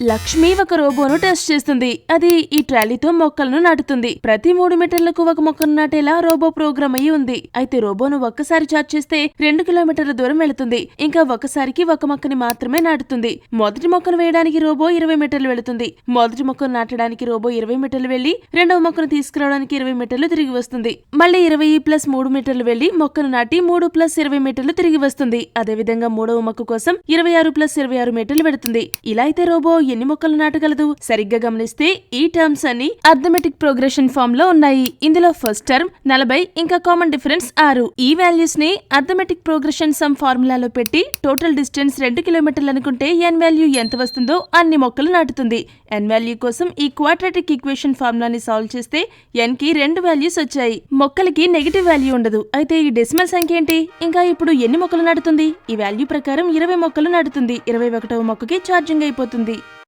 లక్ష్మి ఒక రోబోను టెస్ట్ చేస్తుంది. అది ఈ ట్రాలీతో మొక్కలను నాటుతుంది. ప్రతి 3 మీటర్లకు ఒక మొక్కను నాటేలా రోబో ప్రోగ్రామ్ అయ్యి ఉంది. అయితే రోబోను ఒక్కసారి చార్జ్ చేస్తే 2 కిలోమీటర్ల దూరం వెళుతుంది. ఇంకా ఒక్కసారికి ఒక మొక్కని మాత్రమే నాటుతుంది. మొదటి మొక్కను వేయడానికి రోబో 20 మీటర్లు వెళుతుంది. మొదటి మొక్కను నాటడానికి రోబో 20 మీటర్లు వెళ్లి రెండవ మొక్కను తీసుకురావడానికి 20 మీటర్లు తిరిగి వస్తుంది. మళ్ళీ 20 + 3 మీటర్లు వెళ్లి మొక్కను నాటి 3 + 20 మీటర్లు తిరిగి వస్తుంది. అదేవిధంగా మూడవ మొక్క కోసం 26 + 26 మీటర్లు వెళుతుంది. ఇలా అయితే రోబో ఎన్ని మొక్కలు నాటగలదు? సరిగ్గా గమనిస్తే ఈ టర్మ్స్ అన్ని అర్థమెటిక్ ప్రోగ్రెషన్ ఫామ్ లో ఉన్నాయి. ఇందులో ఫస్ట్ టర్మ్ 40, ఇంకా కామన్ డిఫరెన్స్ 6. ఈ వాల్యూస్ ని అర్థమెటిక్ ప్రోగ్రెషన్ సమ్ ఫార్ములాలో పెట్టి టోటల్ డిస్టెన్స్ 2 కిలోమీటర్లు అనుకుంటే n వాల్యూ ఎంత వస్తుందో అన్ని మొక్కలు నాటుతుంది. n వాల్యూ కోసం ఈ క్వాడ్రాటిక్ ఈక్వేషన్ ఫార్ములాని సాల్వ్ చేస్తే n కి 2 వాల్యూస్ వచ్చాయి. మొక్కలకి నెగిటివ్ వాల్యూ ఉండదు. అయితే ఈ డెసిమల్ సంఖ్య ఏంటి? ఇంకా ఇప్పుడు ఎన్ని మొక్కలు నాటుతుంది? ఈ వాల్యూ ప్రకారం 20 మొక్కలు నాటుతుంది. 21వ మొక్కకి ఛార్జింగ్ అయిపోతుంది.